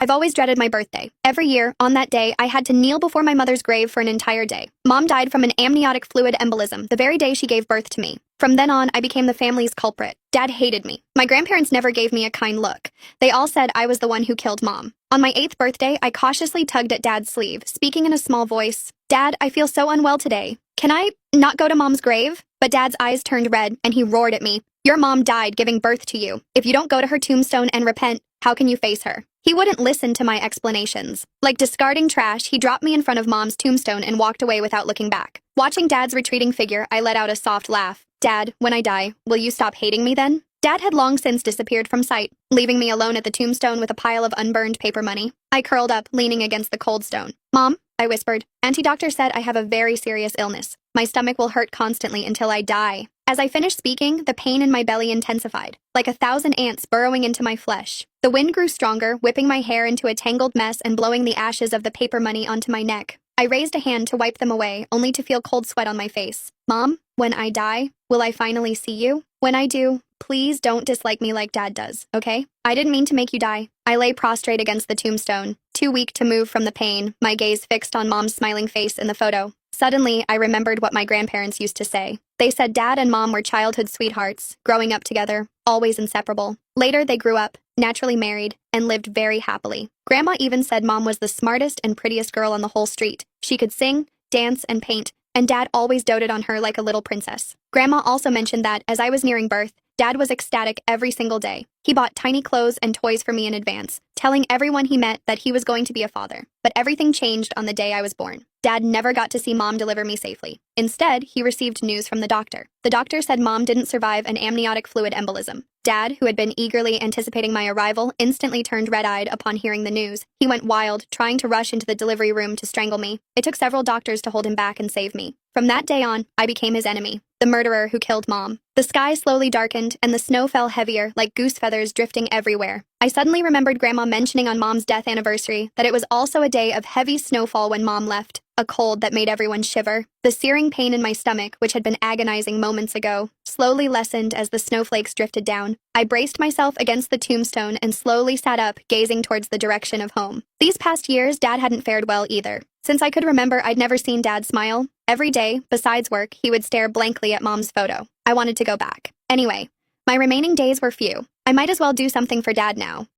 I've always dreaded my birthday. Every year, on that day, I had to kneel before my mother's grave for an entire day. Mom died from an amniotic fluid embolism the very day she gave birth to me. From then on, I became the family's culprit. Dad hated me. My grandparents never gave me a kind look. They all said I was the one who killed Mom. On my 8th birthday, I cautiously tugged at Dad's sleeve, speaking in a small voice. Dad, I feel so unwell today. Can I not go to Mom's grave? But Dad's eyes turned red, and he roared at me. Your mom died giving birth to you. If you don't go to her tombstone and repent, how can you face her? He wouldn't listen to my explanations. Like discarding trash, he dropped me in front of Mom's tombstone and walked away without looking back. Watching Dad's retreating figure, I let out a soft laugh. Dad, when I die, will you stop hating me then? Dad had long since disappeared from sight, leaving me alone at the tombstone with a pile of unburned paper money. I curled up, leaning against the cold stone. Mom, I whispered, Auntie Doctor said I have a very serious illness. My stomach will hurt constantly until I die. As I finished speaking, the pain in my belly intensified, like 1,000 ants burrowing into my flesh. The wind grew stronger, whipping my hair into a tangled mess and blowing the ashes of the paper money onto my neck. I raised a hand to wipe them away, only to feel cold sweat on my face. Mom, when I die, will I finally see you? When I do, please don't dislike me like Dad does, okay? I didn't mean to make you die. I lay prostrate against the tombstone, too weak to move from the pain, my gaze fixed on Mom's smiling face in the photo. Suddenly, I remembered what my grandparents used to say. They said Dad and Mom were childhood sweethearts, growing up together, always inseparable. Later, they grew up, naturally married, and lived very happily. Grandma even said Mom was the smartest and prettiest girl on the whole street. She could sing, dance, and paint, and Dad always doted on her like a little princess. Grandma also mentioned that, as I was nearing birth, Dad was ecstatic every single day. He bought tiny clothes and toys for me in advance, telling everyone he met that he was going to be a father. But everything changed on the day I was born. Dad never got to see Mom deliver me safely. Instead, he received news from the doctor. The doctor said Mom didn't survive an amniotic fluid embolism. Dad, who had been eagerly anticipating my arrival, instantly turned red-eyed upon hearing the news. He went wild, trying to rush into the delivery room to strangle me. It took several doctors to hold him back and save me. From that day on, I became his enemy, the murderer who killed Mom. The sky slowly darkened, and the snow fell heavier, like goose feathers drifting everywhere. I suddenly remembered Grandma mentioning on Mom's death anniversary that it was also a day of heavy snowfall when Mom left, a cold that made everyone shiver. The searing pain in my stomach, which had been agonizing moments ago, slowly lessened as the snowflakes drifted down. I braced myself against the tombstone and slowly sat up, gazing towards the direction of home. These past years, Dad hadn't fared well either. Since I could remember, I'd never seen Dad smile. Every day, besides work, he would stare blankly at Mom's photo. I wanted to go back. Anyway, my remaining days were few. I might as well do something for Dad now.